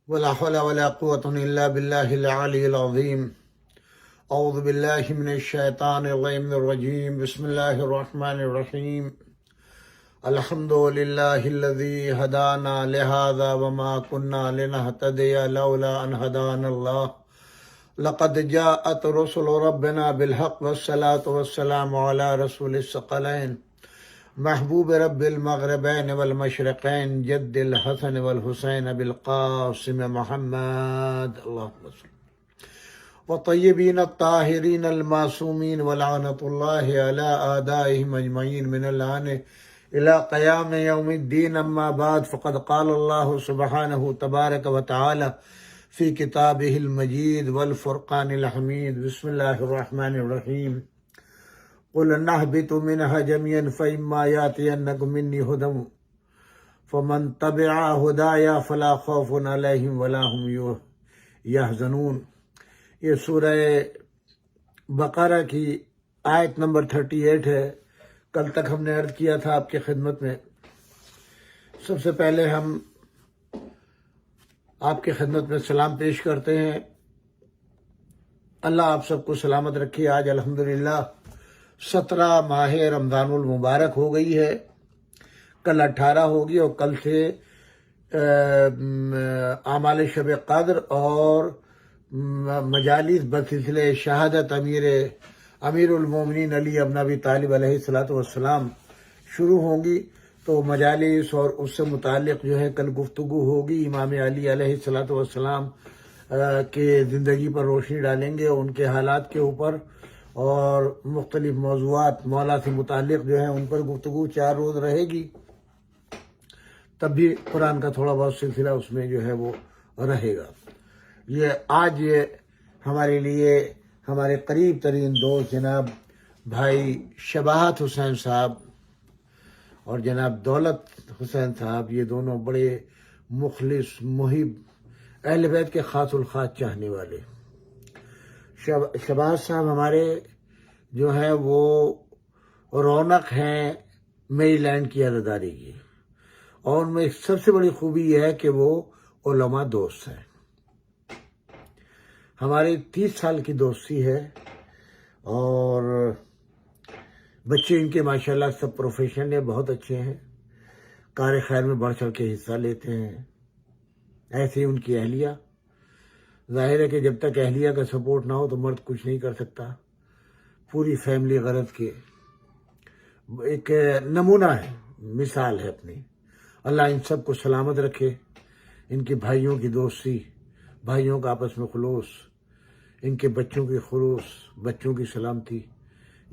ولا حول ولا قوة إلا بالله العلي العظيم. أعوذ بالله من الشيطان الرجيم. بسم الله الرحمن الرحيم. الحمد لله الذي هدانا لهذا وما كنا لنهتدي لولا أن هدانا الله. لقد جاءت رسل ربنا بالحق والصلاة والسلام على رسول الثقلين محبوب رب المغربين والمشرقين جد الحسن والحسين بالقاسم محمد اللهم صل والطيبين الطاهرين المعصومين ولعنة الله على أعدائهم أجمعين من الآن إلى قيام يوم الدين. أما بعد فقد قال الله سبحانه تبارك وتعالى في كتابه المجيد والفرقان الحميد. بسم الله الرحمن الرحيم. قل نهبط منها جميعا فإما يأتينكم مني هدى فمن تبع هدايا فلا خوف عليهم ولا هم يحزنون. یہ سورہ بقرہ کی آیت نمبر 38 ہے. کل تک ہم نے عرض کیا تھا آپ کی خدمت میں. سب سے پہلے ہم آپ کی خدمت میں سلام پیش کرتے ہیں. اللہ آپ سب کو سلامت رکھے. آج الحمدللہ 17 ماہ رمضان المبارک ہو گئی ہے. کل 18 ہوگی اور کل سے اعمال شب قدر اور مجالس بسلسلہ شہادت امیر المومنین علی ابن ابی طالب علیہ السلام شروع ہوں گی. تو مجالس اور اس سے متعلق جو ہے کل گفتگو ہوگی. امام علی علیہ السلام کے زندگی پر روشنی ڈالیں گے, ان کے حالات کے اوپر, اور مختلف موضوعات مولا سے متعلق جو ہے ان پر گفتگو 4 روز رہے گی. تب بھی قرآن کا تھوڑا بہت سلسلہ اس میں جو ہے وہ رہے گا. آج ہمارے لیے ہمارے قریب ترین دوست جناب بھائی شباہت حسین صاحب اور جناب دولت حسین صاحب, یہ دونوں بڑے مخلص محب اہل بیت کے خاص الخاص چاہنے والے. شباہت صاحب ہمارے جو ہیں وہ رونق ہیں میری لینڈ کی عزاداری کی, اور ان میں سب سے بڑی خوبی یہ ہے کہ وہ علماء دوست ہیں. ہماری 30 سال کی دوستی ہے, اور بچے ان کے ماشاءاللہ سب پروفیشنل ہیں, بہت اچھے ہیں, کار خیر میں بڑھ چڑھ کے حصہ لیتے ہیں. ایسے ہی ان کی اہلیہ. ظاہر ہے کہ جب تک اہلیہ کا سپورٹ نہ ہو تو مرد کچھ نہیں کر سکتا. پوری فیملی غرض کے ایک نمونہ ہے, مثال ہے اپنی. اللہ ان سب کو سلامت رکھے. ان کے بھائیوں کی دوستی, بھائیوں کا آپس میں خلوص, ان کے بچوں کی خلوص, بچوں کی سلامتی,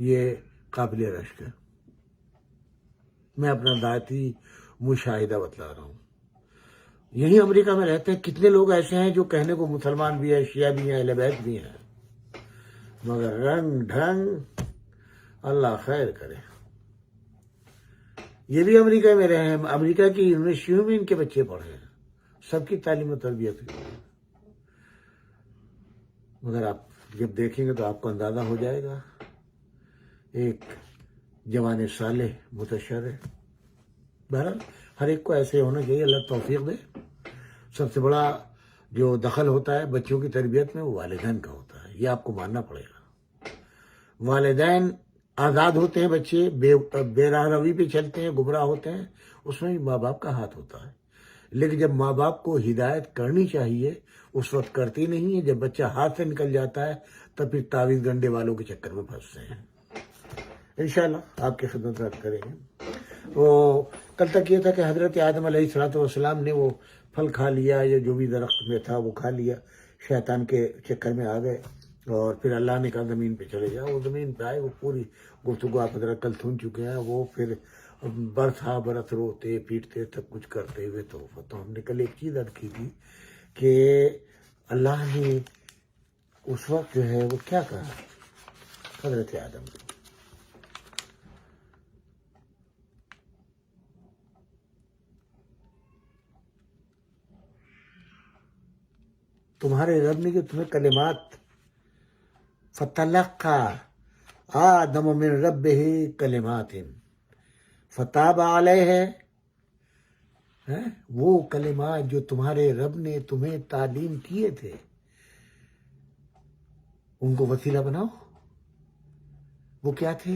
یہ قابل رشک ہے. میں اپنا ذاتی مشاہدہ بتلا رہا ہوں. یہی امریکہ میں رہتے ہیں. کتنے لوگ ایسے ہیں جو کہنے کو مسلمان بھی ہیں, شیعہ بھی ہیں, اہل بیت بھی ہیں, مگر رنگ ڈھنگ اللہ خیر کرے. یہ بھی امریکہ میں رہے ہیں, امریکہ کی یونیورسٹیوں میں ان کے بچے پڑھے ہیں, سب کی تعلیم و تربیت ہوئی ہے. مگر آپ جب دیکھیں گے تو آپ کو اندازہ ہو جائے گا. ایک جوان صالح متشرع. بہرحال ہر ایک کو ایسے ہونا چاہیے, اللہ توفیق دے. سب سے بڑا جو دخل ہوتا ہے بچوں کی تربیت میں وہ والدین کا ہوتا ہے, یہ آپ کو ماننا پڑے گا. والدین آزاد ہوتے ہیں, بچے بے راہ روی پہ چلتے ہیں, گمراہ ہوتے ہیں, اس میں بھی ماں باپ کا ہاتھ ہوتا ہے. لیکن جب ماں باپ کو ہدایت کرنی چاہیے اس وقت کرتی نہیں ہے. جب بچہ ہاتھ سے نکل جاتا ہے تب پھر تعویذ گنڈے والوں کے چکر میں پھنستے ہیں. انشاءاللہ آپ کی خدمت رد کریں گے. وہ کل تک یہ تھا کہ حضرت آدم علیہ السلام نے وہ پھل کھا لیا, یا جو بھی درخت میں تھا وہ کھا لیا, شیطان کے چکر میں آ گئے, اور پھر اللہ نے کہا زمین پہ چلے جاؤ. وہ زمین پہ آئے. وہ پوری گفتگو آپ حضرت کل سن چکے ہیں. وہ پھر برس روتے پیٹتے سب کچھ کرتے ہوئے تو ہم نے کل ایک چیز عرض کی تھی کہ اللہ نے اس وقت جو ہے وہ کیا کہا حضرت آدم کو, تمہارے رب نے جو تمہیں کلمات فتلقى آدم من ربه کلمات فتاب علیہ, وہ کلمات جو تمہارے رب نے تمہیں تعلیم کیے تھے ان کو وسیلہ بناؤ. وہ کیا تھے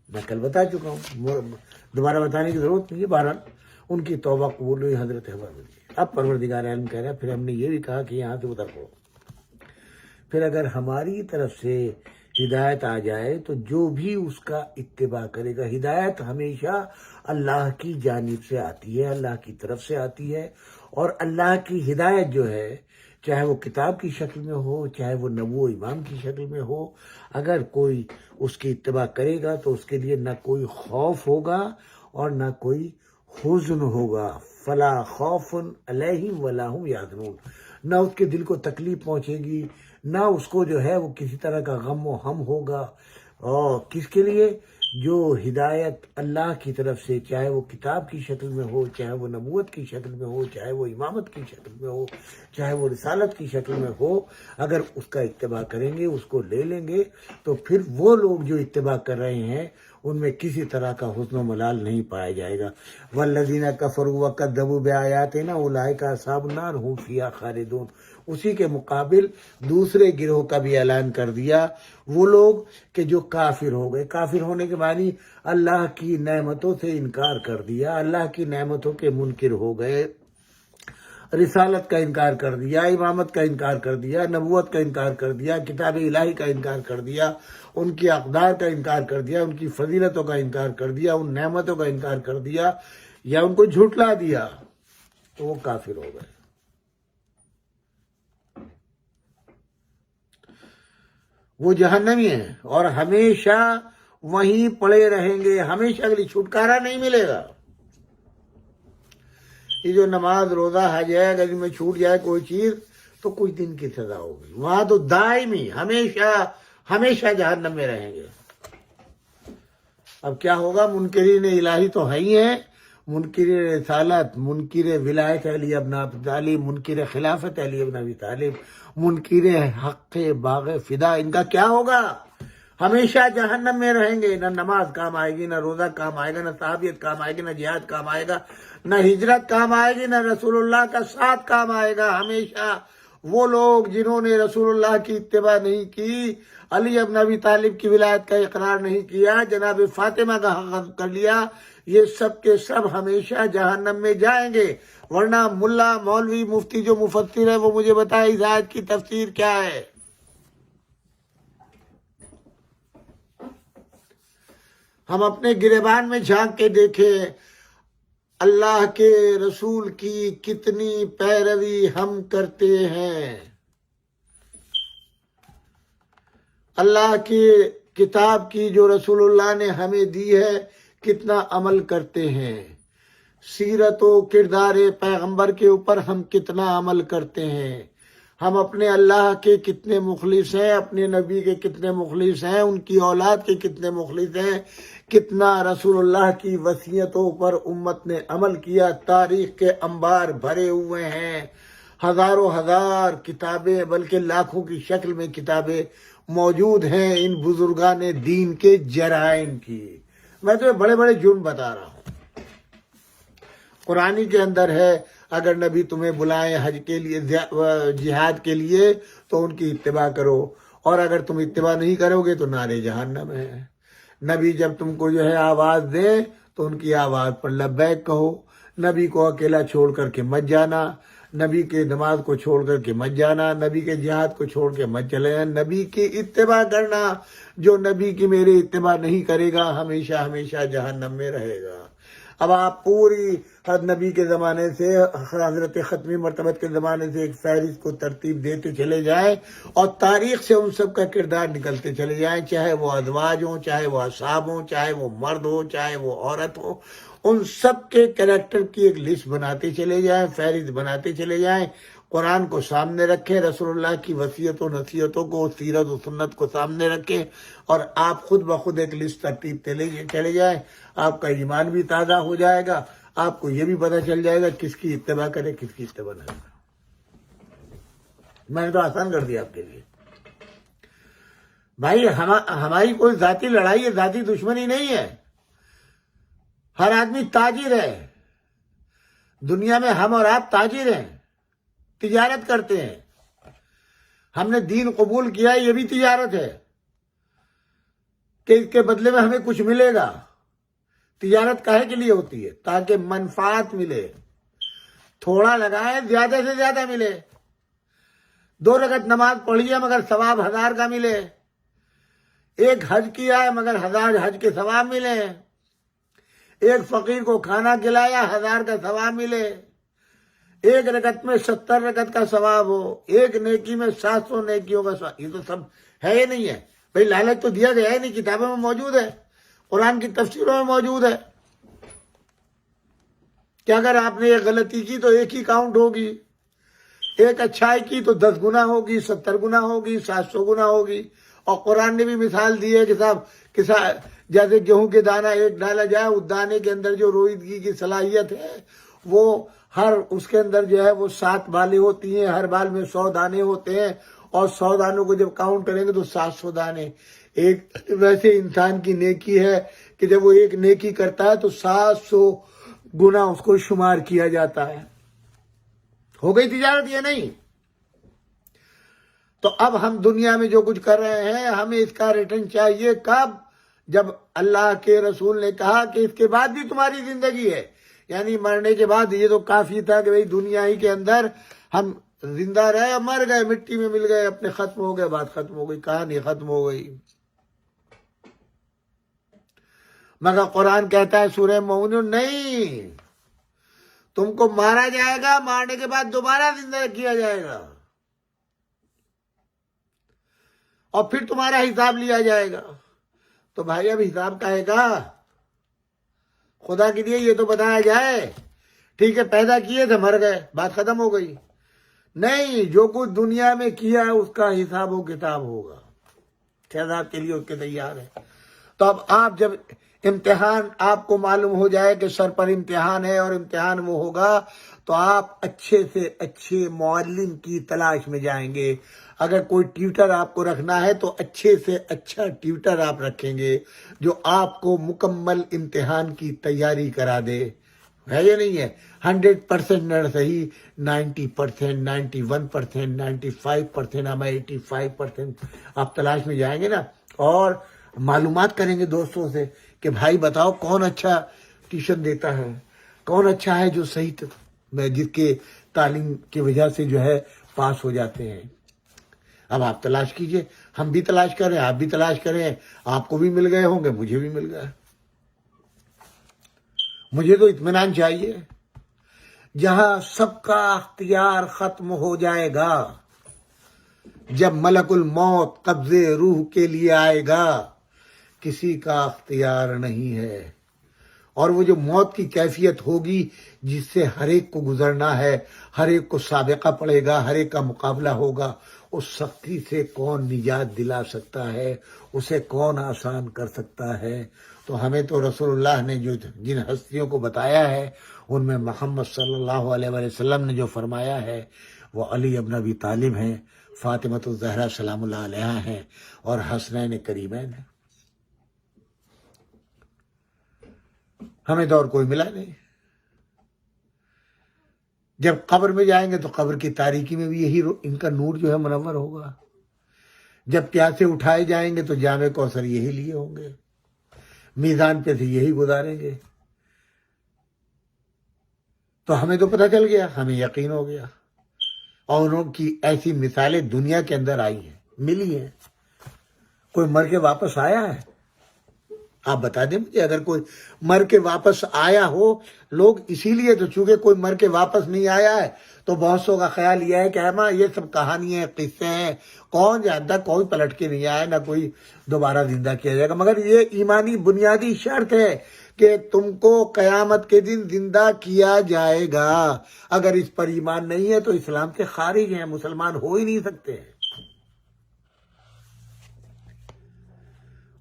میں کل بتا چکا ہوں، دوبارہ بتانے کی ضرورت نہیں ہے. بہرحال ان کی توبہ قبول ہوئی حضرت حوا نے. اب پروردگار عالم کہہ رہا ہے پھر ہم نے یہ بھی کہا کہ یہاں سے اتر پڑو. پھر اگر ہماری طرف سے ہدایت آ جائے تو جو بھی اس کا اتباع کرے گا، ہدایت ہمیشہ اللہ کی جانب سے آتی ہے، اللہ کی طرف سے آتی ہے. اور اللہ کی ہدایت جو ہے چاہے وہ کتاب کی شکل میں ہو، چاہے وہ نبو و امام کی شکل میں ہو، اگر کوئی اس کی اتباع کرے گا تو اس کے لیے نہ کوئی خوف ہوگا اور نہ کوئی حزن ہوگا. فلا خوف علیہم ولا ہم یحزنون. نہ اس کے دل کو تکلیف پہنچے گی، نہ اس کو جو ہے وہ کسی طرح کا غم و ہم ہوگا. اور کس کے لیے؟ جو ہدایت اللہ کی طرف سے، چاہے وہ کتاب کی شکل میں ہو، چاہے وہ نبوت کی شکل میں ہو، چاہے وہ امامت کی شکل میں ہو، چاہے وہ رسالت کی شکل میں ہو، اگر اس کا اتباع کریں گے، اس کو لے لیں گے، تو پھر وہ لوگ جو اتباع کر رہے ہیں ان میں کسی طرح کا حزن و ملال نہیں پایا جائے گا. والذین کفروا وکذبوا بآیاتنا اولئک اصحاب النار هم فیہا خالدون. اسی کے مقابل دوسرے گروہ کا بھی اعلان کر دیا، وہ لوگ کہ جو کافر ہو گئے. کافر ہونے کے معنی اللہ کی نعمتوں سے انکار کر دیا، اللہ کی نعمتوں کے منکر ہو گئے، رسالت کا انکار کر دیا، امامت کا انکار کر دیا، نبوت کا انکار کر دیا، کتاب الہی کا انکار کر دیا، ان کی اقدار کا انکار کر دیا، ان کی فضیلتوں کا انکار کر دیا، ان نعمتوں کا انکار کر دیا یا ان کو جھٹلا دیا، تو وہ کافر ہو گئے. وہ جہنمی ہیں اور ہمیشہ وہیں پڑے رہیں گے، ہمیشہ اگلی چھٹکارا نہیں ملے گا. یہ جو نماز روزہ حج ہے، اگر ان میں چھوٹ جائے کوئی چیز تو کچھ دن کی سزا ہوگی، وہاں تو دائمی ہمیشہ جہنم میں رہیں گے. اب کیا ہوگا؟ منکرین الہی تو ہے ہی ہیں، منکر رسالت، منکر ولایت علی ابن ابی طالب، منکر خلافت علی ابن ابی طالب، منکر حق باغ فدا، ان کا کیا ہوگا؟ ہمیشہ جہنم میں رہیں گے. نہ نماز کام آئے گی، نہ روزہ کام آئے گا، نہ صحابیت کام آئے گی، نہ جہاد کام آئے گا، نہ ہجرت کام آئے گی، نہ رسول اللہ کا ساتھ کام آئے گا. ہمیشہ وہ لوگ جنہوں نے رسول اللہ کی اتباع نہیں کی، علی ابن ابی طالب کی ولایت کا اقرار نہیں کیا، جناب فاطمہ کا حق کر لیا، یہ سب کے سب ہمیشہ جہنم میں جائیں گے. ورنہ ملا مولوی مفتی جو مفسر ہے وہ مجھے بتائے اس آیت کی تفسیر کیا ہے. ہم اپنے گریبان میں جھانک کے دیکھیں اللہ کے رسول کی کتنی پیروی ہم کرتے ہیں، اللہ کی کتاب کی جو رسول اللہ نے ہمیں دی ہے کتنا عمل کرتے ہیں، سیرت و کردار پیغمبر کے اوپر ہم کتنا عمل کرتے ہیں، ہم اپنے اللہ کے کتنے مخلص ہیں، اپنے نبی کے کتنے مخلص ہیں، ان کی اولاد کے کتنے مخلص ہیں، کتنا رسول اللہ کی وصیتوں پر امت نے عمل کیا. تاریخ کے انبار بھرے ہوئے ہیں، ہزاروں ہزار کتابیں بلکہ لاکھوں کی شکل میں کتابیں موجود ہیں ان بزرگان دین کے جرائم کی. میں تو بڑے بڑے جرم بتا رہا ہوں. قرآن کے اندر ہے اگر نبی تمہیں بلائیں حج کے لیے، جہاد کے لیے تو ان کی اتباع کرو، اور اگر تم اتباع نہیں کرو گے تو نارے جہنم ہے. نبی جب تم کو جو ہے آواز دے تو ان کی آواز پر لبیک کہو. نبی کو اکیلا چھوڑ کر کے مت جانا، نبی کے نماز کو چھوڑ کر کے مت جانا، نبی کے جہاد کو چھوڑ کے مت چلے جانا، نبی کی اتباع کرنا. جو نبی کی میری اتباع نہیں کرے گا ہمیشہ جہنم میں رہے گا. اب آپ پوری نبی کے زمانے سے، حضرت ختمی مرتبت کے زمانے سے ایک فہرست کو ترتیب دیتے چلے جائیں اور تاریخ سے ان سب کا کردار نکلتے چلے جائیں، چاہے وہ ازواج ہوں، چاہے وہ اصحاب ہوں، چاہے وہ مرد ہوں، چاہے وہ عورت ہو، ان سب کے کریکٹر کی ایک لسٹ بناتے چلے جائیں، فہرست بناتے چلے جائیں. قرآن کو سامنے رکھیں، رسول اللہ کی وصیت و نصیحتوں کو، سیرت و سنت کو سامنے رکھیں، اور آپ خود بخود ایک لسٹ ترتیب چلے جائیں. آپ کا ایمان بھی تازہ ہو جائے گا، آپ کو یہ بھی پتہ چل جائے گا کس کی اتباع کرے، کس کی اتباع نہ کرے. میں نے تو آسان کر دیا آپ کے لیے. بھائی ہماری کوئی ذاتی لڑائی ہے، ذاتی دشمنی نہیں ہے. ہر آدمی تاجر ہے. دنیا میں ہم اور آپ تاجر ہیں، تجارت کرتے ہیں. ہم نے دین قبول کیا ہے، یہ بھی تجارت ہے کہ اس کے بدلے میں ہمیں کچھ ملے گا. تجارت کاہے کے لیے ہوتی ہے؟ تاکہ منفعت ملے، تھوڑا لگائے زیادہ سے زیادہ ملے. 2 رکعت نماز پڑھی ہے مگر ثواب 1000 کا ملے. 1 حج کیا ہے مگر 1000 حج کے ثواب ملے. 1 فقیر کو کھانا کھلایا 1000 کا ثواب ملے. 1 رکعت میں 70 رکعت کا ثواب ہو. 1 نیکی میں 700 نیکیوں کا ثواب. یہ تو سب ہے ہی نہیں ہے بھائی. لالچ تو دیا گیا ہے نہیں، کتابوں میں موجود ہے، قرآن کی تفسیروں میں موجود ہے کہ اگر آپ نے ایک غلطی کی تو 1 ہی کاؤنٹ ہوگی، 1 اچھائی کی تو 10 گنا ہوگی، 70 گنا ہوگی، 700 گنا ہوگی. اور قرآن نے بھی مثال دی ہے کہ صاحب جیسے گیہوں کے دانہ 1 ڈالا جائے، اس دانے کے اندر جو روئیدگی کی صلاحیت ہے وہ اس کے اندر جو ہے وہ 7 بالیں ہوتی ہیں، ہر بال میں 100 دانے ہوتے ہیں، اور 100 دانوں کو جب کاؤنٹ کریں گے تو 700 دانے. ایک ویسے انسان کی نیکی ہے کہ جب وہ ایک نیکی کرتا ہے تو 700 گنا اس کو شمار کیا جاتا ہے. ہو گئی تجارت یہ نہیں؟ تو اب ہم دنیا میں جو کچھ کر رہے ہیں ہمیں اس کا ریٹرن چاہیے. کب؟ جب اللہ کے رسول نے کہا کہ اس کے بعد بھی تمہاری زندگی ہے، یعنی مرنے کے بعد. یہ تو کافی تھا کہ بھئی دنیا ہی کے اندر ہم زندہ رہے، مر گئے، مٹی میں مل گئے، اپنے ختم ہو گئے، بات ختم ہو گئی، کہانی ختم ہو گئی. مگر قرآن کہتا ہے سورہ مومنون نہیں، تم کو مارا جائے گا، مارنے کے بعد دوبارہ زندہ کیا جائے گا، اور پھر تمہارا حساب لیا جائے گا. تو بھائی اب حساب کا ہے گا؟ خدا کے لیے یہ تو بتایا جائے. ٹھیک ہے پیدا کیے تھے مر گئے، بات ختم ہو گئی. نہیں، جو کچھ دنیا میں کیا ہے اس کا حساب و کتاب ہوگا. شہزاد کے لیے اس کے تیار ہے. تو اب آپ جب امتحان آپ کو معلوم ہو جائے کہ سر پر امتحان ہے اور امتحان وہ ہوگا، تو آپ اچھے سے اچھے معلم کی تلاش میں جائیں گے. اگر کوئی ٹیوٹر آپ کو رکھنا ہے تو اچھے سے اچھا ٹیوٹر آپ رکھیں گے جو آپ کو مکمل امتحان کی تیاری کرا دے. ہے یا نہیں ہے؟ 100% نہ صحیح، 90%، 91%، 95%، ہم 85% آپ تلاش میں جائیں گے نا. اور معلومات کریں گے دوستوں سے کہ بھائی بتاؤ کون اچھا ٹیوشن دیتا ہے، کون اچھا ہے جو صحیح جس کے تعلیم کی وجہ سے جو ہے پاس ہو جاتے ہیں. اب آپ تلاش کیجئے، ہم بھی تلاش کریں، آپ بھی تلاش کریں. آپ کو بھی مل گئے ہوں گے، مجھے بھی مل گئے. مجھے تو اطمینان چاہیے. جہاں سب کا اختیار ختم ہو جائے گا، جب ملک الموت قبضے روح کے لیے آئے گا، کسی کا اختیار نہیں ہے. اور وہ جو موت کی کیفیت ہوگی جس سے ہر ایک کو گزرنا ہے، ہر ایک کو سابقہ پڑے گا، ہر ایک کا مقابلہ ہوگا، اس سختی سے کون نجات دلا سکتا ہے، اسے کون آسان کر سکتا ہے. تو ہمیں تو رسول اللہ نے جو جن ہستیوں کو بتایا ہے ان میں محمد صلی اللہ علیہ وآلہ وسلم نے جو فرمایا ہے وہ علی ابن ابی طالب ہیں، فاطمۃ الزہرا سلام اللہ علیہا ہیں، اور حسنین کریمین ہیں. ہمیں تو اور کوئی ملا نہیں. جب قبر میں جائیں گے تو قبر کی تاریکی میں بھی یہی ان کا نور جو ہے منور ہوگا. جب پیاسے اٹھائے جائیں گے تو جام کوثر یہی لیے ہوں گے، میزان پہ سے یہی گزاریں گے. تو ہمیں تو پتہ چل گیا، ہمیں یقین ہو گیا. اور انہوں کی ایسی مثالیں دنیا کے اندر آئی ہیں، ملی ہیں. کوئی مر کے واپس آیا ہے؟ آپ بتا دیں مجھے. اگر کوئی مر کے واپس آیا ہو، لوگ اسی لیے تو چونکہ کوئی مر کے واپس نہیں آیا ہے تو بہت سو کا خیال یہ ہے کہ اما یہ سب کہانی ہیں، قصے ہیں، کون جانتا کوئی پلٹ کے نہیں آیا، نہ کوئی دوبارہ زندہ کیا جائے گا. مگر یہ ایمانی بنیادی شرط ہے کہ تم کو قیامت کے دن زندہ کیا جائے گا. اگر اس پر ایمان نہیں ہے تو اسلام سے خارج ہیں، مسلمان ہو ہی نہیں سکتے.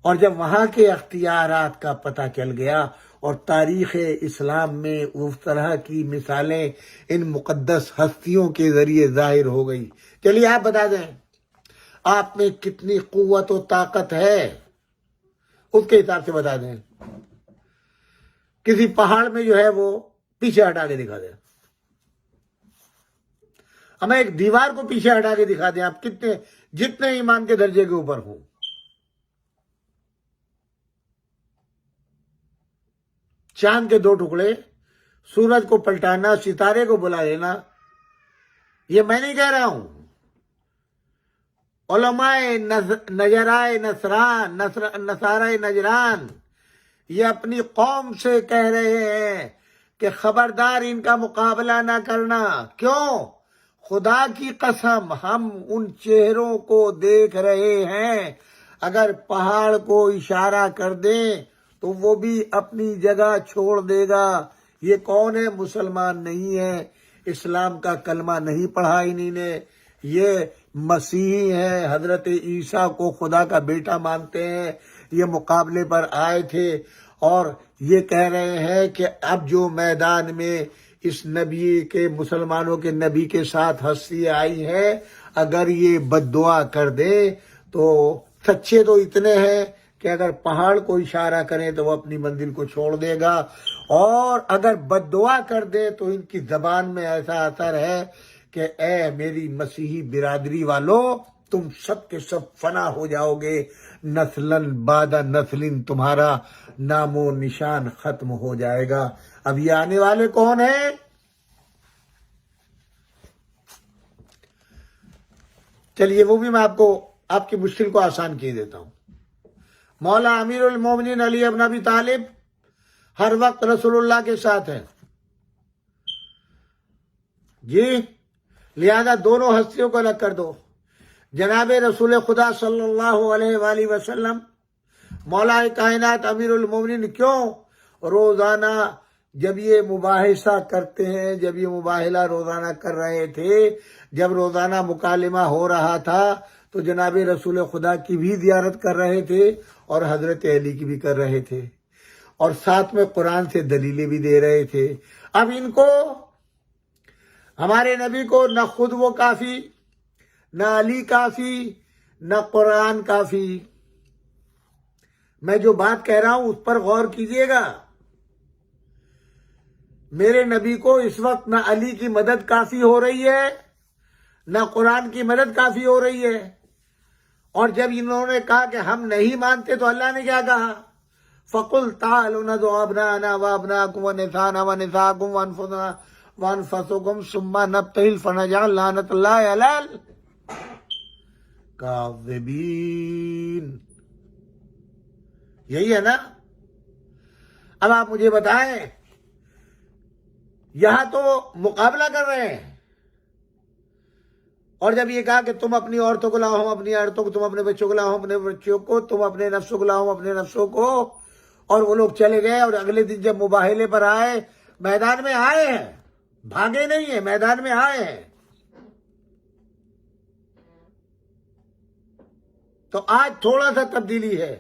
اور جب وہاں کے اختیارات کا پتہ چل گیا اور تاریخ اسلام میں اس طرح کی مثالیں ان مقدس ہستیوں کے ذریعے ظاہر ہو گئی. چلیے آپ بتا دیں آپ میں کتنی قوت و طاقت ہے، اس کے حساب سے بتا دیں. کسی پہاڑ میں جو ہے وہ پیچھے ہٹا کے دکھا دیں، ہمیں ایک دیوار کو پیچھے ہٹا کے دکھا دیں آپ جتنے ایمان کے درجے کے اوپر ہوں. چاند کے 2 ٹکڑے، سورج کو پلٹانا، ستارے کو بلا لینا، یہ میں نہیں کہہ رہا ہوں. علماء نجرائے نصارہ نجران یہ اپنی قوم سے کہہ رہے ہیں کہ خبردار ان کا مقابلہ نہ کرنا. کیوں؟ خدا کی قسم ہم ان چہروں کو دیکھ رہے ہیں، اگر پہاڑ کو اشارہ کر دیں تو وہ بھی اپنی جگہ چھوڑ دے گا. یہ کون ہے؟ مسلمان نہیں ہے، اسلام کا کلمہ نہیں پڑھا انہی نے، یہ مسیحی ہیں، حضرت عیسیٰ کو خدا کا بیٹا مانتے ہیں. یہ مقابلے پر آئے تھے اور یہ کہہ رہے ہیں کہ اب جو میدان میں اس نبی کے، مسلمانوں کے نبی کے ساتھ ہستی آئی ہے، اگر یہ بد دعا کر دے تو سچے تو اتنے ہیں کہ اگر پہاڑ کو اشارہ کریں تو وہ اپنی منزل کو چھوڑ دے گا، اور اگر بد دعا کر دے تو ان کی زبان میں ایسا اثر ہے کہ اے میری مسیحی برادری والو، تم سب کے سب فنا ہو جاؤ گے، نسلاً بعد نسل تمہارا نام و نشان ختم ہو جائے گا. اب یہ آنے والے کون ہیں؟ چلیے وہ بھی میں آپ کی مشکل کو آسان کیے دیتا ہوں. مولا امیر المومنین علی ابن ابی طالب ہر وقت رسول اللہ کے ساتھ ہیں جی، لہذا دونوں ہستیوں کو الگ کر دو. جناب رسول خدا صلی اللہ علیہ وآلہ وسلم مولا کائنات امیر المومنین کیوں روزانہ جب یہ مباحثہ کرتے ہیں، جب یہ مباحلہ روزانہ کر رہے تھے، جب روزانہ مکالمہ ہو رہا تھا تو جناب رسول خدا کی بھی زیارت کر رہے تھے اور حضرت علی کی بھی کر رہے تھے، اور ساتھ میں قرآن سے دلیلیں بھی دے رہے تھے. اب ان کو، ہمارے نبی کو نہ خود وہ کافی، نہ علی کافی، نہ قرآن کافی. میں جو بات کہہ رہا ہوں اس پر غور کیجئے گا. میرے نبی کو اس وقت نہ علی کی مدد کافی ہو رہی ہے، نہ قرآن کی مدد کافی ہو رہی ہے. اور جب انہوں نے کہا کہ ہم نہیں مانتے تو اللہ نے کیا کہا؟ فَقُلْ تَعَالُوا نَدْعُ أَبْنَاءَنَا وَأَبْنَاءَكُمْ وَنِسَاءَنَا وَنِسَاءَكُمْ وَأَنفُسَنَا وَأَنفُسَكُمْ ثُمَّ نَبْتَهِلْ فَنَجْعَلْ لَعْنَتَ اللَّهِ عَلَى الْكَاذِبِينَ. یہی ہے نا؟ اب آپ مجھے بتائیں، یہاں تو مقابلہ کر رہے ہیں، اور جب یہ کہا کہ تم اپنی عورتوں کو لاؤ، ہم اپنی عورتوں کو، تم اپنے بچوں کو لاؤ، ہم اپنے بچوں کو، تم اپنے نفسوں کو لاؤ، ہم اپنے نفسوں کو، اور وہ لوگ چلے گئے. اور اگلے دن جب مباحلے پر آئے، میدان میں آئے ہیں، بھاگے نہیں ہیں، میدان میں آئے ہیں. تو آج تھوڑا سا تبدیلی ہے.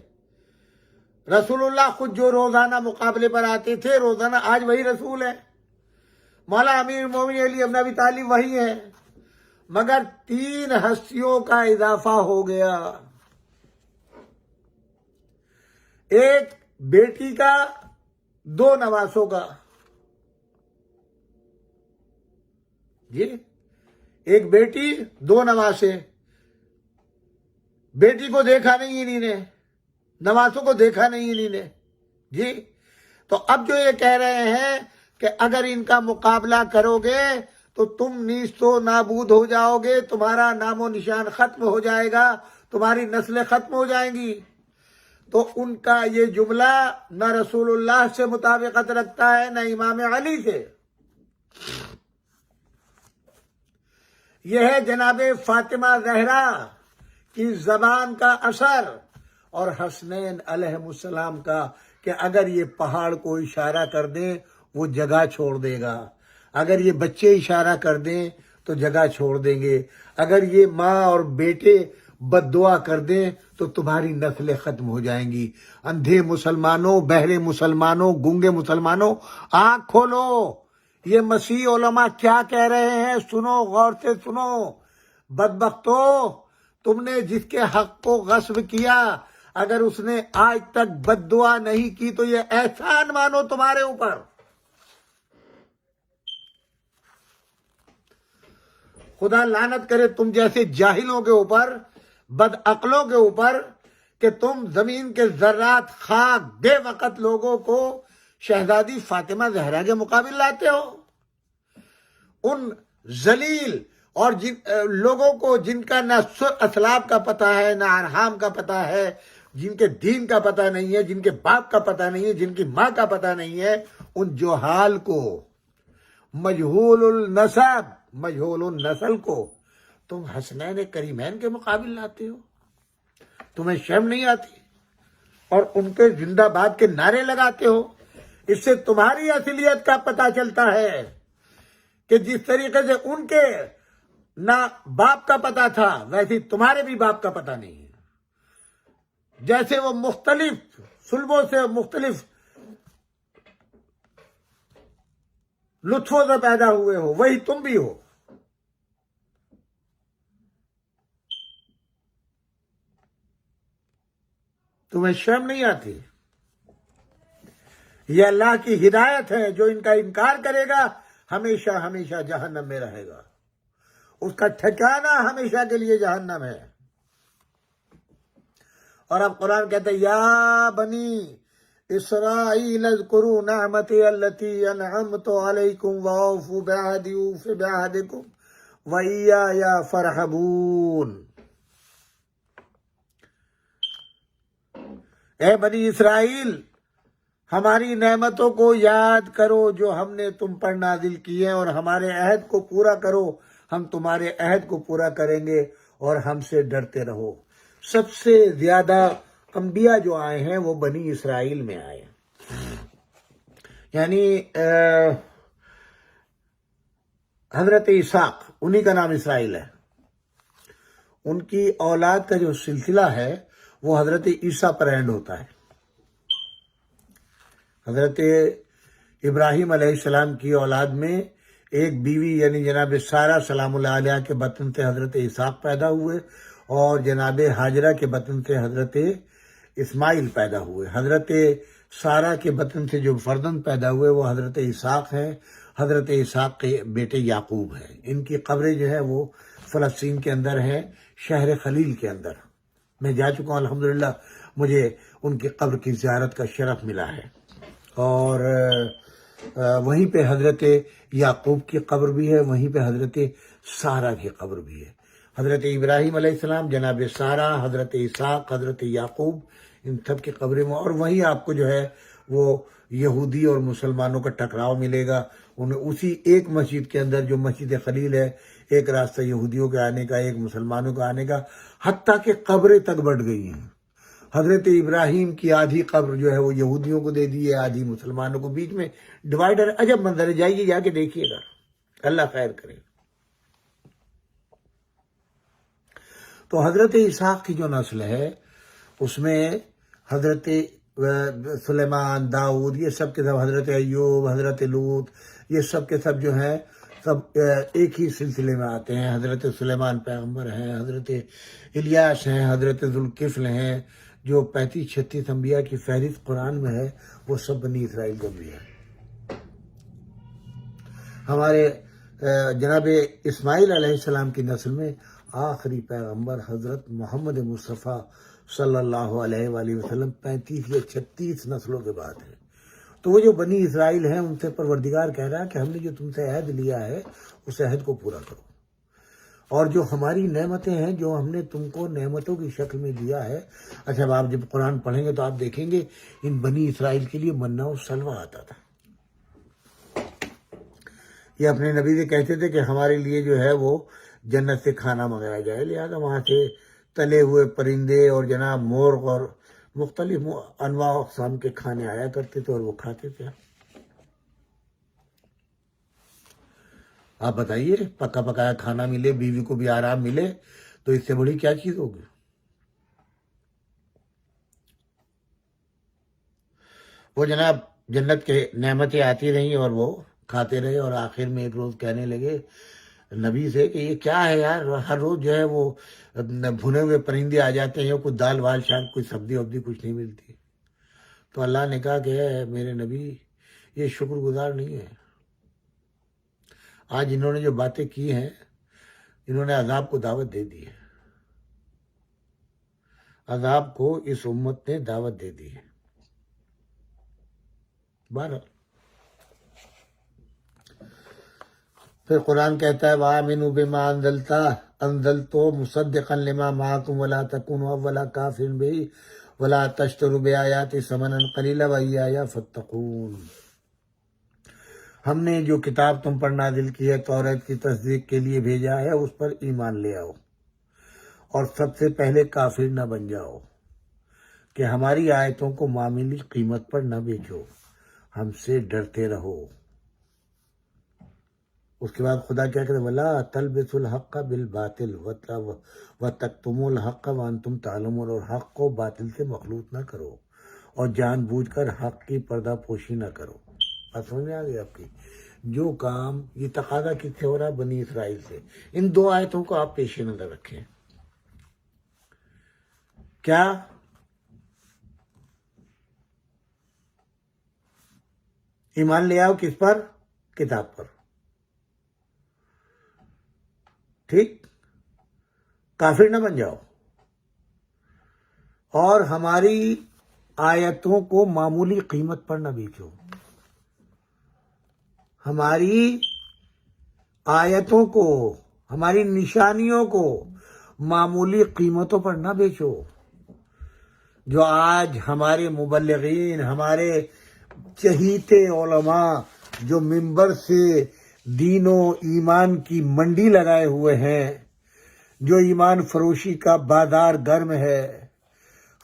رسول اللہ خود جو روزانہ مقابلے پر آتے تھے، روزانہ آج وہی رسول ہے. مولا امیر المومنین علی ابن ابی طالب وہی ہے، مگر 3 ہستیوں کا اضافہ ہو گیا. ایک بیٹی کا، 2 نواسوں کا. جی، ایک بیٹی، 2 نواسے. بیٹی کو دیکھا نہیں انہی نے، نواسوں کو دیکھا نہیں انہی نے. جی، تو اب جو یہ کہہ رہے ہیں کہ اگر ان کا مقابلہ کرو گے تو تم نیست و نابود ہو جاؤ گے، تمہارا نام و نشان ختم ہو جائے گا، تمہاری نسلیں ختم ہو جائیں گی. تو ان کا یہ جملہ نہ رسول اللہ سے مطابقت رکھتا ہے، نہ امام علی سے. یہ ہے جناب فاطمہ زہرا کی زبان کا اثر اور حسنین علیہ السلام کا، کہ اگر یہ پہاڑ کو اشارہ کر دیں وہ جگہ چھوڑ دے گا، اگر یہ بچے اشارہ کر دیں تو جگہ چھوڑ دیں گے، اگر یہ ماں اور بیٹے بد دعا کر دیں تو تمہاری نسلیں ختم ہو جائیں گی. اندھے مسلمانوں، بہرے مسلمانوں، گونگے مسلمانوں، آنکھ کھولو. یہ مسیح علماء کیا کہہ رہے ہیں سنو، غور سے سنو. بدبختو، تم نے جس کے حق کو غصب کیا، اگر اس نے آج تک بد دعا نہیں کی تو یہ احسان مانو تمہارے اوپر. خدا لعنت کرے تم جیسے جاہلوں کے اوپر، بد عقلوں کے اوپر، کہ تم زمین کے ذرات، خاک، بے وقت لوگوں کو شہزادی فاطمہ زہرا کے مقابل لاتے ہو۔ ان ذلیل اور لوگوں کو جن کا نہ اسلاف کا پتہ ہے، نہ ارحام کا پتہ ہے، جن کے دین کا پتہ نہیں ہے، جن کے باپ کا پتہ نہیں ہے، جن کی ماں کا پتہ نہیں ہے، ان جوہال کو، مجہول النسب، مجہول النسل کو تم حسنین کریمین کے مقابل لاتے ہو۔ تمہیں شرم نہیں آتی؟ اور ان کے زندہ باد کے نعرے لگاتے ہو۔ اس سے تمہاری اصلیت کا پتہ چلتا ہے کہ جس طریقے سے ان کے نہ باپ کا پتہ تھا، ویسے تمہارے بھی باپ کا پتہ نہیں ہے۔ جیسے وہ مختلف صلبوں سے، مختلف لطفوں سے پیدا ہوئے ہو، وہی تم بھی ہو۔ تمہیں شرم نہیں آتی؟ یہ اللہ کی ہدایت ہے۔ جو ان کا انکار کرے گا ہمیشہ ہمیشہ جہنم میں رہے گا، اس کا ٹھکانہ ہمیشہ کے لیے جہنم ہے۔ اور اب قرآن کہتا ہے یا بنی اسرائیل اذکروا نعمتی التی انعمت علیکم واوفوا بعہدی اوف بعہدکم وایای فارہبون۔ اے بنی اسرائیل، ہماری نعمتوں کو یاد کرو جو ہم نے تم پر نازل کی ہیں، اور ہمارے عہد کو پورا کرو، ہم تمہارے عہد کو پورا کریں گے، اور ہم سے ڈرتے رہو۔ سب سے زیادہ انبیاء جو آئے ہیں وہ بنی اسرائیل میں آئے ہیں، یعنی حضرت اسحاق، انہی کا نام اسرائیل ہے، ان کی اولاد کا جو سلسلہ ہے وہ حضرت عیسیٰ پر اینڈ ہوتا ہے۔ حضرت ابراہیم علیہ السلام کی اولاد میں ایک بیوی یعنی جناب سارہ سلام اللہ علیہ کے بطن سے حضرت اسحاق پیدا ہوئے، اور جناب ہاجرہ کے بطن سے حضرت اسماعیل پیدا ہوئے۔ حضرت سارہ کے بطن سے جو فرزند پیدا ہوئے وہ حضرت اسحاق ہیں۔ حضرت اسحاق کے بیٹے یعقوب ہیں۔ ان کی قبریں جو ہے وہ فلسطین کے اندر ہیں، شہر خلیل کے اندر۔ میں جا چکا ہوں الحمدللہ، مجھے ان کی قبر کی زیارت کا شرف ملا ہے، اور وہیں پہ حضرت یعقوب کی قبر بھی ہے، وہیں پہ حضرت سارہ کی قبر بھی ہے۔ حضرت ابراہیم علیہ السلام، جناب سارہ، حضرت اسحاق، حضرت یعقوب، ان سب کی قبریں میں، اور وہیں آپ کو جو ہے وہ یہودی اور مسلمانوں کا ٹکراؤ ملے گا۔ انہیں اسی ایک مسجد کے اندر جو مسجد خلیل ہے، ایک راستہ یہودیوں کے آنے کا، ایک مسلمانوں کا آنے کا، حتیٰ کہ قبریں تک بٹ گئی ہیں۔ حضرت ابراہیم کی آدھی قبر جو ہے وہ یہودیوں کو دے دی ہے، آدھی مسلمانوں کو، بیچ میں ڈیوائڈر۔ عجب منظر ہے، جائیے جا کے دیکھیے گا، اللہ خیر کرے۔ تو حضرت اسحاق کی جو نسل ہے اس میں حضرت سلیمان، داؤد، یہ سب کے سب، حضرت ایوب، حضرت لوط، یہ سب کے سب جو ہیں سب ایک ہی سلسلے میں آتے ہیں۔ حضرت سلیمان پیغمبر ہیں، حضرت الیاس ہیں، حضرت ذوالکفل ہیں، جو 35-36 انبیاء کی فہرست قرآن میں ہے، وہ سب بنی اسرائیل کے بھی ہے۔ ہمارے جناب اسماعیل علیہ السلام کی نسل میں آخری پیغمبر حضرت محمد مصطفیٰ صلی اللہ علیہ وآلہ وسلم 35 یا 36 نسلوں کے بعد ہے۔ تو وہ جو بنی اسرائیل ہیں ان سے پروردگار کہہ رہا ہے کہ ہم نے جو تم سے عہد لیا ہے اس عہد کو پورا کرو، اور جو ہماری نعمتیں ہیں، جو ہم نے تم کو نعمتوں کی شکل میں دیا ہے۔ اچھا، اب آپ جب قرآن پڑھیں گے تو آپ دیکھیں گے ان بنی اسرائیل کے لیے منہ و سلوہ آتا تھا۔ یہ اپنے نبی سے کہتے تھے کہ ہمارے لیے جو ہے وہ جنت سے کھانا منگایا جائے، لہذا وہاں سے تلے ہوئے پرندے اور جناب مرغ اور مختلف انواع اقسام کے کھانے آیا کرتے تھے، اور وہ کھاتے تھے۔ آپ بتائیے، پکا پکایا کھانا ملے، بیوی کو بھی آرام ملے، تو اس سے بڑی کیا چیز ہوگی؟ وہ جناب جنت کے نعمتیں آتی رہیں اور وہ کھاتے رہے، اور آخر میں ایک روز کہنے لگے نبی سے کہ یہ کیا ہے یار، ہر روز جو ہے وہ بھنے ہوئے پرندے آ جاتے ہیں، کوئی دال وال شاید کوئی سبزی وبزی کچھ نہیں ملتی۔ تو اللہ نے کہا کہ اے میرے نبی، یہ شکر گزار نہیں ہے۔ آج انہوں نے جو باتیں کی ہیں انہوں نے عذاب کو دعوت دے دی ہے، عذاب کو اس امت نے دعوت دے دی ہے۔ بہرحال پھر قرآن کہتا ہے وَآمِنُوا بِمَا أَنزَلْتُ مُصَدِّقًا لِمَا مَعَكُمْ وَلَا تَكُونُوا أَوَّلَ كَافِرٍ بِهِ وَلَا تَشْتَرُوا بِآيَاتِي ثَمَنًا قَلِيلًا وَإِيَّايَ فَاتَّقُونِ۔ ہم نے جو کتاب تم پر نازل کی ہے توریت کی تصدیق کے لیے بھیجا ہے، اس پر ایمان لے آؤ اور سب سے پہلے کافر نہ بن جاؤ کہ ہماری آیتوں کو معمولی قیمت پر نہ بیچو، ہم سے ڈرتے رہو۔ اس کے بعد خدا کیا کہتے وَلَا تَلْبِسُوا الْحَقَّ بِالْبَاطِلِ وَتَكْتُمُوا الْحَقَّ وَأَنْتُمْ تَعْلَمُونَ، اور حق کو باطل سے مخلوط نہ کرو اور جان بوجھ کر حق کی پردہ پوشی نہ کرو۔ بات سمجھ میں آ گئی آپ کی؟ جو کام یہ تقاضا کس سے ہو رہا ہے؟ بنی اسرائیل سے۔ ان دو آیتوں کو آپ پیش نظر رکھیں۔ کیا ایمان لے آؤ کس پر؟ کتاب پر، ٹھیک، کافر نہ بن جاؤ اور ہماری آیتوں کو معمولی قیمت پر نہ بیچو، ہماری آیتوں کو، ہماری نشانیوں کو معمولی قیمتوں پر نہ بیچو۔ جو آج ہمارے مبلغین، ہمارے چہیتے علماء جو منبر سے دین و ایمان کی منڈی لگائے ہوئے ہیں، جو ایمان فروشی کا بازار گرم ہے،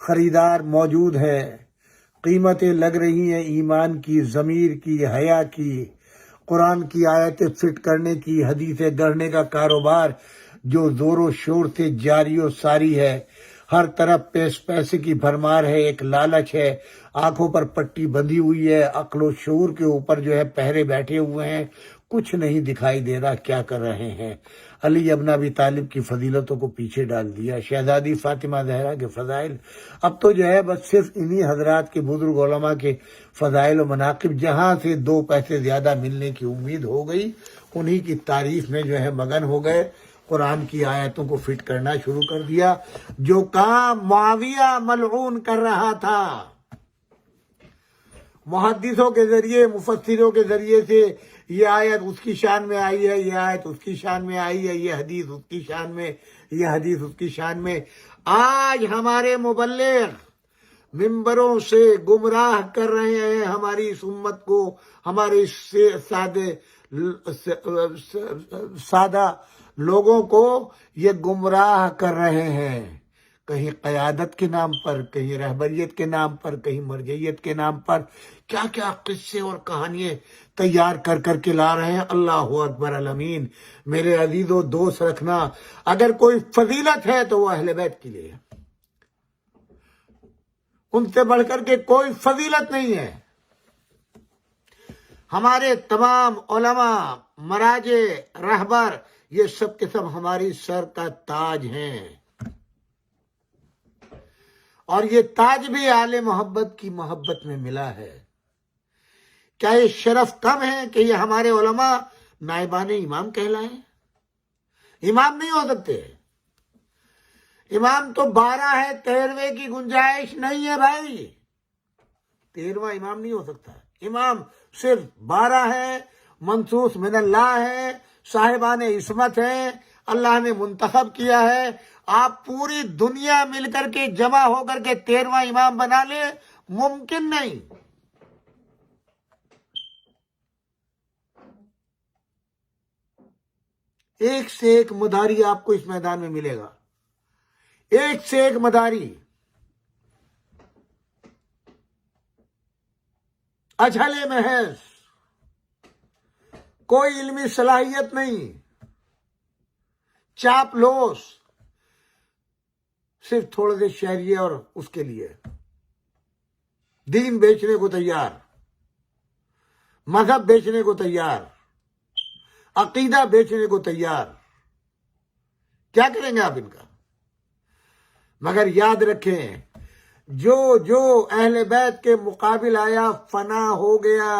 خریدار موجود ہیں، قیمتیں لگ رہی ہیں ایمان کی، ضمیر کی، حیا کی، قرآن کی آیتیں فٹ کرنے کی، حدیثیں گڑھنے کا کاروبار جو زور و شور سے جاری و ساری ہے، ہر طرف پیسے کی بھرمار ہے، ایک لالچ ہے، آنکھوں پر پٹی بندھی ہوئی ہے، عقل و شعور کے اوپر جو ہے پہرے بیٹھے ہوئے ہیں، کچھ نہیں دکھائی دے رہا کیا کر رہے ہیں۔ علی ابن ابی طالب کی فضیلتوں کو پیچھے ڈال دیا، شہزادی فاطمہ زہرا کے فضائل، اب تو جو ہے بس صرف انہی حضرات کے بزرگ علماء کے فضائل و مناقب جہاں سے دو پیسے زیادہ ملنے کی امید ہو گئی، انہی کی تعریف میں جو ہے مگن ہو گئے، قرآن کی آیتوں کو فٹ کرنا شروع کر دیا۔ جو کام معاویہ ملعون کر رہا تھا، محدثوں کے ذریعے، مفسروں کے ذریعے سے یہ آیت اس کی شان میں آئی ہے، یہ آیت اس کی شان میں آئی ہے، یہ حدیث اس کی شان میں، یہ حدیث اس کی شان میں، آج ہمارے مبلغ ممبروں سے گمراہ کر رہے ہیں ہماری اس امت کو، ہمارے سادہ لوگوں کو یہ گمراہ کر رہے ہیں، کہیں قیادت کے نام پر، کہیں رہبریت کے نام پر، کہیں مرجعیت کے نام پر، کیا کیا قصے اور کہانیاں تیار کر کر کے لا رہے ہیں۔ اللہ اکبر الامین۔ میرے عزیزو دوست رکھنا، اگر کوئی فضیلت ہے تو وہ اہل بیت کے لیے ہے، ان سے بڑھ کر کے کوئی فضیلت نہیں ہے۔ ہمارے تمام علماء، مراجع، رہبر، یہ سب کے سب ہماری سر کا تاج ہیں، اور یہ تاج بھی اہل محبت کی محبت میں ملا ہے۔ کیا یہ شرف کم ہے کہ یہ ہمارے علماء نائبان امام کہلائیں؟ امام نہیں ہو سکتے، امام تو 12 ہے، 13ویں کی گنجائش نہیں ہے بھائی، 13واں امام نہیں ہو سکتا، امام صرف 12 ہے، منصوص من اللہ ہے، صاحبان عصمت ہیں، اللہ نے منتخب کیا ہے۔ آپ پوری دنیا مل کر کے جمع ہو کر کے 13واں امام بنا لیں، ممکن نہیں۔ ایک سے ایک مداری آپ کو اس میدان میں ملے گا، ایک سے ایک مداری، اجھلے محض، کوئی علمی صلاحیت نہیں، چاپ لوس، صرف تھوڑے سے شہریے اور اس کے لیے دین بیچنے کو تیار، مذہب بیچنے کو تیار، عقیدہ بیچنے کو تیار۔ کیا کریں گے آپ ان کا؟ مگر یاد رکھیں، جو جو اہل بیت کے مقابل آیا فنا ہو گیا۔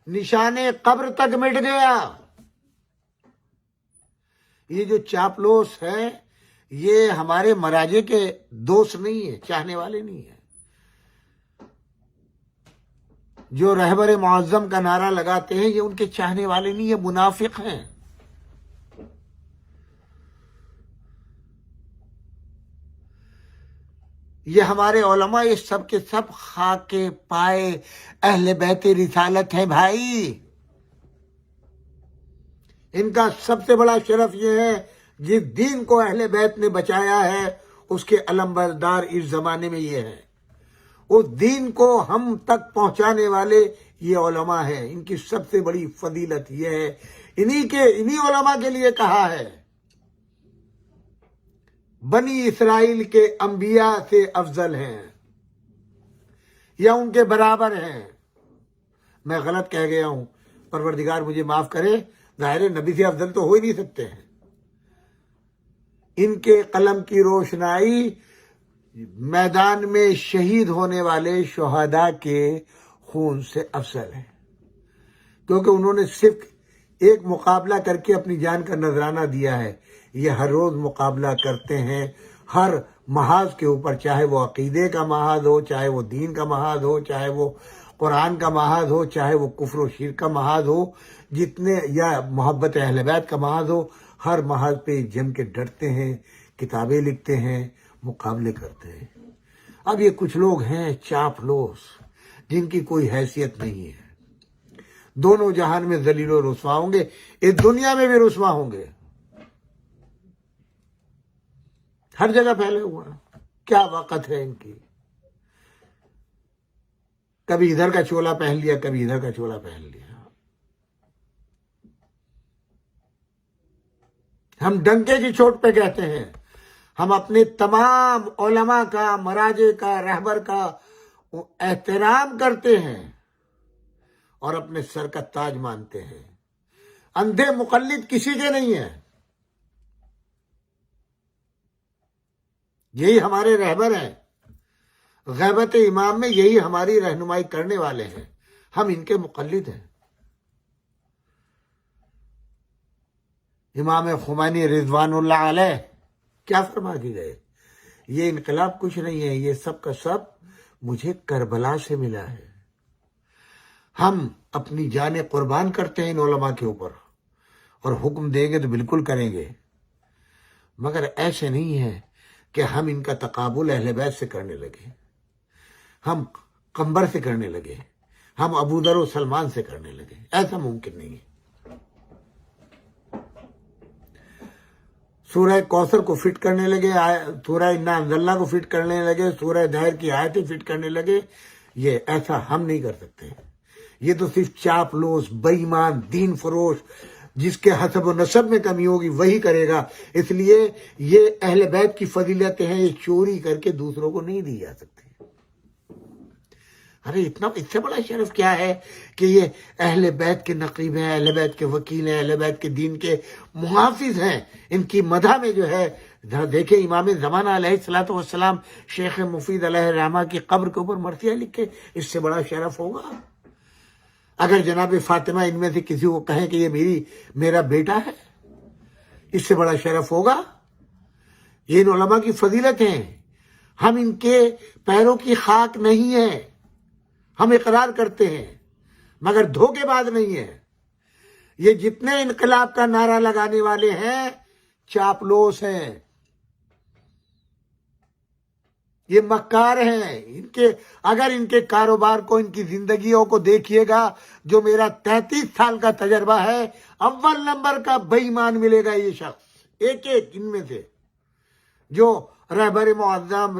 نشان قبر تک مٹ گیا۔ یہ جو چاپلوس ہے یہ ہمارے مراجع کے دوست نہیں ہے، چاہنے والے نہیں ہیں۔ جو رہبر معظم کا نعرہ لگاتے ہیں یہ ان کے چاہنے والے نہیں، یہ منافق ہیں۔ یہ ہمارے علماء یہ سب کے سب خاک کے پائے اہل بیت رسالت ہیں بھائی۔ ان کا سب سے بڑا شرف یہ ہے جس دین کو اہل بیت نے بچایا ہے اس کے علمبردار اس زمانے میں یہ ہے۔ اس دین کو ہم تک پہنچانے والے یہ علماء ہیں۔ ان کی سب سے بڑی فضیلت یہ ہے، انہی علماء کے لیے کہا ہے بنی اسرائیل کے انبیاء سے افضل ہیں یا ان کے برابر ہیں۔ میں غلط کہہ گیا ہوں، پروردگار مجھے معاف کرے، ظاہر نبی سے افضل تو ہو ہی نہیں سکتے ہیں۔ ان کے قلم کی روشنائی میدان میں شہید ہونے والے شہداء کے خون سے افضل ہے، کیونکہ انہوں نے صرف ایک مقابلہ کر کے اپنی جان کا نذرانہ دیا ہے۔ یہ ہر روز مقابلہ کرتے ہیں ہر محاذ کے اوپر، چاہے وہ عقیدے کا محاذ ہو، چاہے وہ دین کا محاذ ہو، چاہے وہ قرآن کا محاذ ہو، چاہے وہ کفر و شرک کا محاذ ہو، جتنے یا محبت اہل بیت کا محاذ ہو، ہر محاذ پہ جم کے ڈٹتے ہیں، کتابیں لکھتے ہیں، مقابلے کرتے ہیں۔ اب یہ کچھ لوگ ہیں چاپلوس جن کی کوئی حیثیت نہیں ہے، دونوں جہان میں ذلیل و رسوا ہوں گے، اس دنیا میں بھی رسوا ہوں گے۔ ہر جگہ پھیلے ہوئے ہیں، کیا وقت ہے ان کی، کبھی ادھر کا چولا پہن لیا، کبھی ادھر کا چولا پہن لیا۔ ہم ڈنکے کی چوٹ پہ کہتے ہیں، ہم اپنے تمام علماء کا، مراجع کا، رہبر کا احترام کرتے ہیں اور اپنے سر کا تاج مانتے ہیں۔ اندھے مقلد کسی کے نہیں ہیں، یہی ہمارے رہبر ہیں۔ غیبت امام میں یہی ہماری رہنمائی کرنے والے ہیں، ہم ان کے مقلد ہیں۔ امام خمینی رضوان اللہ علیہ کیا فرما دی گئے؟ یہ انقلاب کچھ نہیں ہے، یہ سب کا سب مجھے کربلا سے ملا ہے۔ ہم اپنی جانیں قربان کرتے ہیں ان علماء کے اوپر، اور حکم دیں گے تو بالکل کریں گے، مگر ایسے نہیں ہے کہ ہم ان کا تقابل اہل بیت سے کرنے لگے، ہم قمبر سے کرنے لگے، ہم ابو ذر و سلمان سے کرنے لگے، ایسا ممکن نہیں ہے۔ سورہ کوثر کو فٹ کرنے لگے، سورہ انا انزلنا کو فٹ کرنے لگے، سورہ دہر کی آیتیں فٹ کرنے لگے، یہ ایسا ہم نہیں کر سکتے۔ یہ تو صرف چاپلوس، بے ایمان، دین فروش، جس کے حسب و نسب میں کمی ہوگی وہی کرے گا۔ اس لیے یہ اہل بیت کی فضیلتیں ہیں، یہ چوری کر کے دوسروں کو نہیں دی جا سکتی۔ ارے اتنا اس سے بڑا شرف کیا ہے کہ یہ اہل بیت کے نقیب ہیں، اہل بیت کے وکیل ہیں، اہل بیت کے دین کے محافظ ہیں۔ ان کی مدح میں جو ہے دیکھیں، امام زمانہ علیہ الصلوۃ والسلام شیخ مفید علیہ الرحمہ کی قبر کے اوپر مرثیہ لکھے، اس سے بڑا شرف ہوگا؟ اگر جناب فاطمہ ان میں سے کسی کو کہیں کہ یہ میرا بیٹا ہے، اس سے بڑا شرف ہوگا؟ یہ ان علماء کی فضیلت ہیں، ہم ان کے پیروں کی خاک نہیں ہیں، ہم اقرار کرتے ہیں مگر دھوکے باز نہیں ہیں۔ یہ جتنے انقلاب کا نعرہ لگانے والے ہیں چاپلوس ہیں، یہ مکار ہیں۔ اگر ان کے کاروبار کو، ان کی زندگیوں کو دیکھیے گا، جو میرا 33 سال کا تجربہ ہے، اول نمبر کا بے ایمان ملے گا یہ شخص، ایک ان میں سے جو رہبر معظم،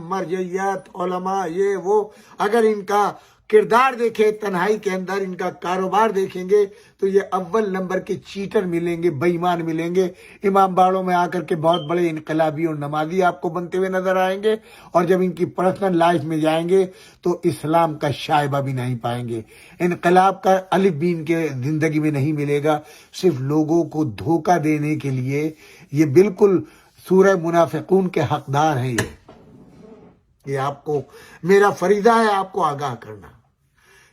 مرجعیت، علماء، یہ وہ، اگر ان کا کردار دیکھیں تنہائی کے اندر، ان کا کاروبار دیکھیں گے تو یہ اول نمبر کے چیٹر ملیں گے، بے ایمان ملیں گے۔ امام باڑوں میں آ کر کے بہت بڑے انقلابی اور نمازی آپ کو بنتے ہوئے نظر آئیں گے، اور جب ان کی پرسنل لائف میں جائیں گے تو اسلام کا شائبہ بھی نہیں پائیں گے، انقلاب کا الف بھی ان کے زندگی میں نہیں ملے گا۔ صرف لوگوں کو دھوکہ دینے کے لیے یہ بالکل سورہ منافقون کے حقدار ہیں۔ یہ آپ کو، میرا فریضہ ہے آپ کو آگاہ کرنا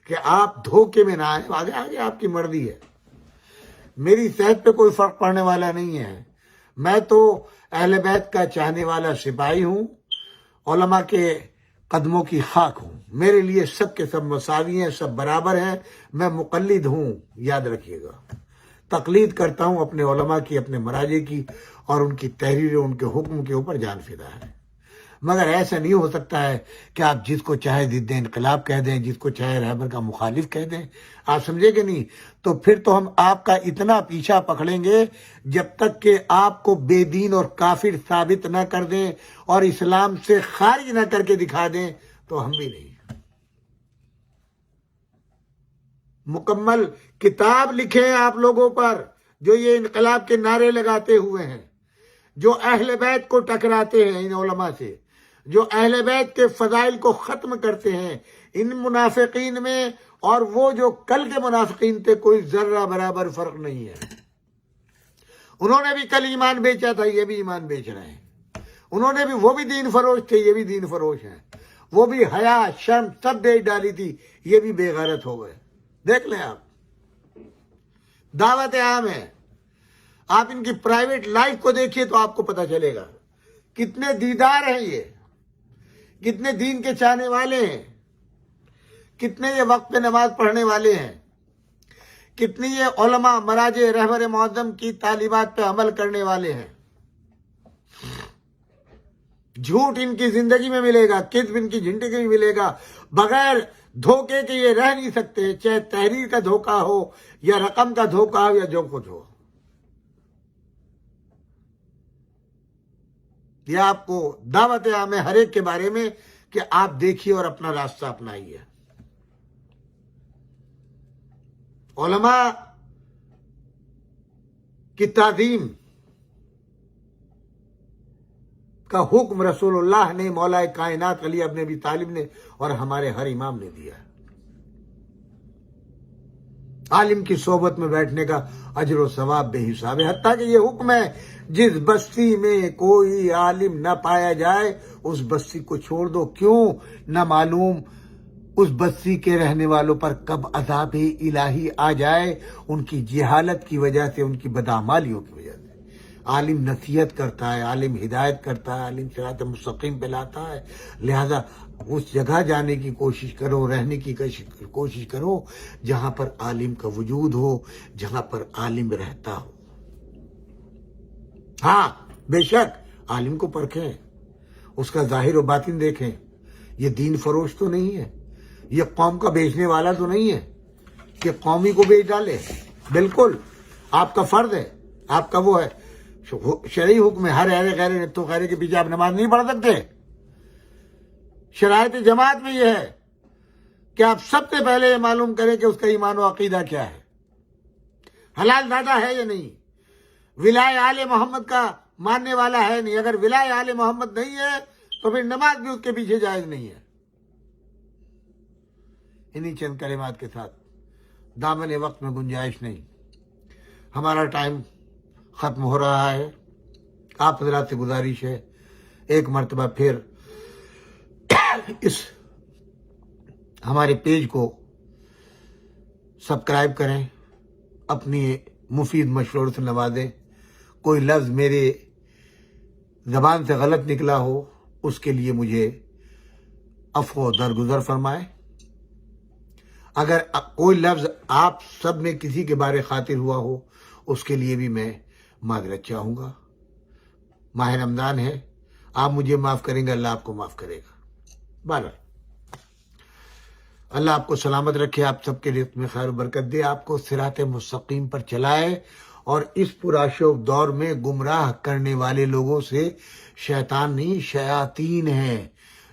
کہ آپ دھوکے میں نہ آئیں. آگے آگے آپ کی مرضی ہے. میری صحت پہ کوئی فرق پڑنے والا نہیں ہے. میں تو اہل بیت کا چاہنے والا سپاہی ہوں، علماء کے قدموں کی خاک ہوں. میرے لیے سب کے سب مساوی ہیں، سب برابر ہیں. میں مقلد ہوں، یاد رکھیے گا. تقلید کرتا ہوں اپنے علماء کی، اپنے مراجع کی، اور ان کی تحریریں، ان کے حکم کے اوپر جان فدا ہے. مگر ایسا نہیں ہو سکتا ہے کہ آپ جس کو چاہے ضد انقلاب کہہ دیں، جس کو چاہے رہبر کا مخالف کہہ دیں. آپ سمجھے کہ نہیں؟ تو پھر تو ہم آپ کا اتنا پیچھا پکڑیں گے جب تک کہ آپ کو بے دین اور کافر ثابت نہ کر دیں اور اسلام سے خارج نہ کر کے دکھا دیں، تو ہم بھی نہیں. مکمل کتاب لکھیں آپ لوگوں پر جو یہ انقلاب کے نعرے لگاتے ہوئے ہیں، جو اہل بیت کو ٹکراتے ہیں ان علماء سے، جو اہل بیت کے فضائل کو ختم کرتے ہیں. ان منافقین میں اور وہ جو کل کے منافقین تھے کوئی ذرہ برابر فرق نہیں ہے. انہوں نے بھی کل ایمان بیچا تھا، یہ بھی ایمان بیچ رہے ہیں. انہوں نے بھی، وہ بھی دین فروش تھے، یہ بھی دین فروش ہیں. وہ بھی حیا شرم سب بیچ ڈالی تھی، یہ بھی بے غیرت ہو گئے. دیکھ لیں آپ، دعوت عام ہے. آپ ان کی پرائیویٹ لائف کو دیکھیے تو آپ کو پتہ چلے گا کتنے دیدار ہیں یہ، کتنے دین کے چاہنے والے ہیں، کتنے یہ وقت پہ نماز پڑھنے والے ہیں، کتنی یہ علماء مراجع رہبر معظم کی تعلیمات پہ عمل کرنے والے ہیں. جھوٹ ان کی زندگی میں ملے گا، کذب ان کی زندگی میں ملے گا. بغیر دھوکے کے یہ رہ نہیں سکتے، چاہے تحریر کا دھوکہ ہو یا رقم کا دھوکہ ہو یا جو کچھ ہو. یہ آپ کو دعوت عام ہے ہر ایک کے بارے میں کہ آپ دیکھیے اور اپنا راستہ اپنائیے. علماء کی تعظیم کا حکم رسول اللہ نے، مولا کائنات علی ابن ابی طالب نے اور ہمارے ہر امام نے دیا ہے. عالم کی صحبت میں بیٹھنے کا اجر و ثواب بے حساب ہے. حتیٰ کہ یہ حکم ہے جس بستی میں کوئی عالم نہ پایا جائے اس بستی کو چھوڑ دو. کیوں؟ نہ معلوم اس بستی کے رہنے والوں پر کب عذاب الہی آ جائے، ان کی جہالت کی وجہ سے، ان کی بدعمالیوں کی وجہ سے. عالم نصیحت کرتا ہے، عالم ہدایت کرتا ہے، عالم صراط مستقیم پہ لاتا ہے. لہذا اس جگہ جانے کی کوشش کرو، رہنے کی کوشش کرو جہاں پر عالم کا وجود ہو، جہاں پر عالم رہتا ہو. ہاں بے شک عالم کو پرکھیں، اس کا ظاہر و باطن دیکھیں. یہ دین فروش تو نہیں ہے، یہ قوم کا بیچنے والا تو نہیں ہے کہ قومی کو بیچ ڈالے. بالکل آپ کا فرض ہے، آپ کا وہ ہے، شرعی حکم ہے. ہر غیر تو غیر کے پیچھے آپ نماز نہیں پڑھ سکتے. شرائط جماعت میں یہ ہے کہ آپ سب سے پہلے یہ معلوم کریں کہ اس کا ایمان و عقیدہ کیا ہے، حلال زادہ ہے یا نہیں، ولائے آل محمد کا ماننے والا ہے نہیں. اگر ولائے آل محمد نہیں ہے تو پھر نماز بھی اس کے پیچھے جائز نہیں ہے. انہی چند کلمات کے ساتھ دامن وقت میں گنجائش نہیں، ہمارا ٹائم ختم ہو رہا ہے. آپ حضرات سے گزارش ہے ایک مرتبہ پھر اس ہمارے پیج کو سبسکرائب کریں، اپنی مفید مشوروں سے نوازیں. کوئی لفظ میرے زبان سے غلط نکلا ہو اس کے لیے مجھے عفو و درگزر فرمائیں. اگر کوئی لفظ آپ سب میں کسی کے بارے خاطر ہوا ہو اس کے لیے بھی میں معذرت چاہوں گا. ماہ رمضان ہے، آپ مجھے معاف کریں گے، اللہ آپ کو معاف کرے گا. بہرحال اللہ آپ کو سلامت رکھے، آپ سب کے رزق میں خیر و برکت دے، آپ کو صراط مستقیم پر چلائے. اور اس پرآشوب دور میں گمراہ کرنے والے لوگوں سے شیطان نہیں، شیاطین ہیں.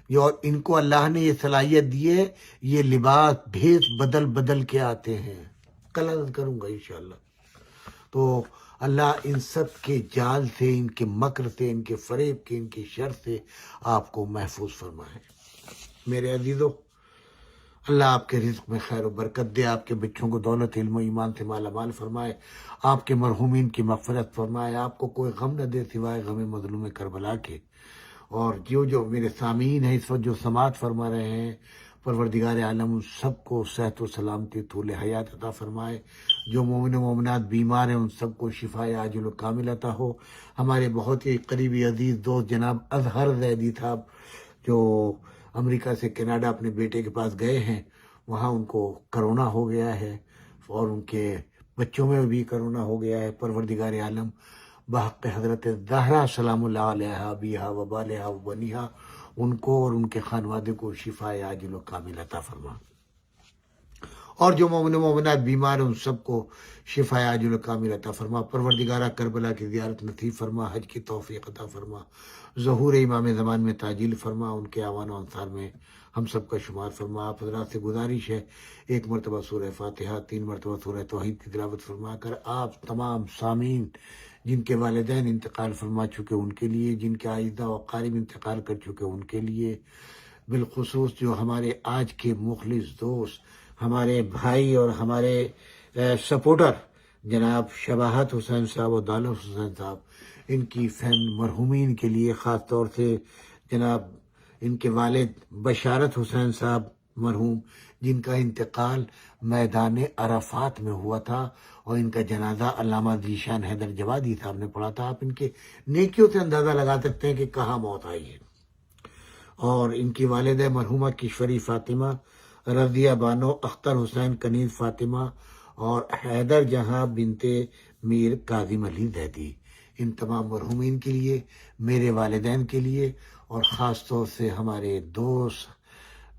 اور ان کو اللہ نے یہ صلاحیت دی ہے، یہ لباس بھیس بدل بدل کے آتے ہیں. کل عرض کروں گا انشاءاللہ. تو اللہ ان سب کے جال سے، ان کے مکر سے، ان کے فریب کے، ان کی شر سے آپ کو محفوظ فرمائے. میرے عزیزو، اللہ آپ کے رزق میں خیر و برکت دے، آپ کے بچوں کو دولت، علم و ایمان سے مالا مال فرمائے، آپ کے مرحومین کی مغفرت فرمائے، آپ کو کوئی غم نہ دے سوائے غم مظلوم کربلا کے. اور جو میرے سامعین ہیں اس وقت جو سماعت فرما رہے ہیں، پروردگار عالم ان سب کو صحت و سلامتی طول حیات عطا فرمائے. جو مومن و مومنات بیمار ہیں ان سب کو شفا عاجل و کامل عطا ہو. ہمارے بہت ہی قریبی عزیز دوست جناب اظہر زیدی صاحب جو امریکہ سے کینیڈا اپنے بیٹے کے پاس گئے ہیں، وہاں ان کو کرونا ہو گیا ہے اور ان کے بچوں میں بھی کرونا ہو گیا ہے. پروردگار عالم بحق حضرت زہرا سلام اللہ علیہا بیہا و بالہا و بنیہا ان کو اور ان کے خانوادے کو شفا عاجل و کامل عطا فرما. اور جو مومن و مومنات بیمار ہیں ان سب کو شفا عاجل و کامل عطا فرما. پروردگارہ کربلا کی زیارت نصیب فرما، حج کی توفیق عطا فرما، ظہور امام زمان میں تعجیل فرما، ان کے اعوان و انصار میں ہم سب کا شمار فرما. آپ حضرات سے گزارش ہے 1 مرتبہ سورہ فاتحہ، 3 مرتبہ سورہ توحید کی تلاوت فرما کر آپ تمام سامعین جن کے والدین انتقال فرما چکے ان کے لیے، جن کے آئزہ و اقارب انتقال کر چکے ان کے لیے، بالخصوص جو ہمارے آج کے مخلص دوست، ہمارے بھائی اور ہمارے سپورٹر جناب شباہت حسین صاحب اور دالر حسین صاحب، ان کی مرحومین کے لیے، خاص طور سے جناب ان کے والد بشارت حسین صاحب مرحوم، جن کا انتقال میدان عرفات میں ہوا تھا اور ان کا جنازہ علامہ ذیشان حیدر جوادی صاحب نے پڑھا تھا. آپ ان کے نیکیوں سے اندازہ لگا سکتے ہیں کہ کہاں موت آئی ہے. اور ان کی والدہ مرحومہ کشوری فاطمہ، رضیہ بانو اختر حسین کنیز فاطمہ اور حیدر جہاں بنت میر کاظم علی زیدی، ان تمام مرحومین کے لیے، میرے والدین کے لیے اور خاص طور سے ہمارے دوست،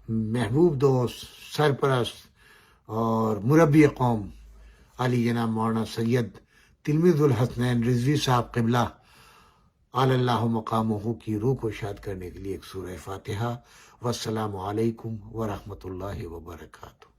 محبوب دوست، سرپرست اور مربی قوم علی جناب مولانا سید تلمیذ الحسنین رضوی صاحب قبلہ علی اللہ مقامہ کی روح کو شاد کرنے کے لیے ایک سورہ فاتحہ. والسلام علیکم ورحمۃ اللہ وبرکاتہ.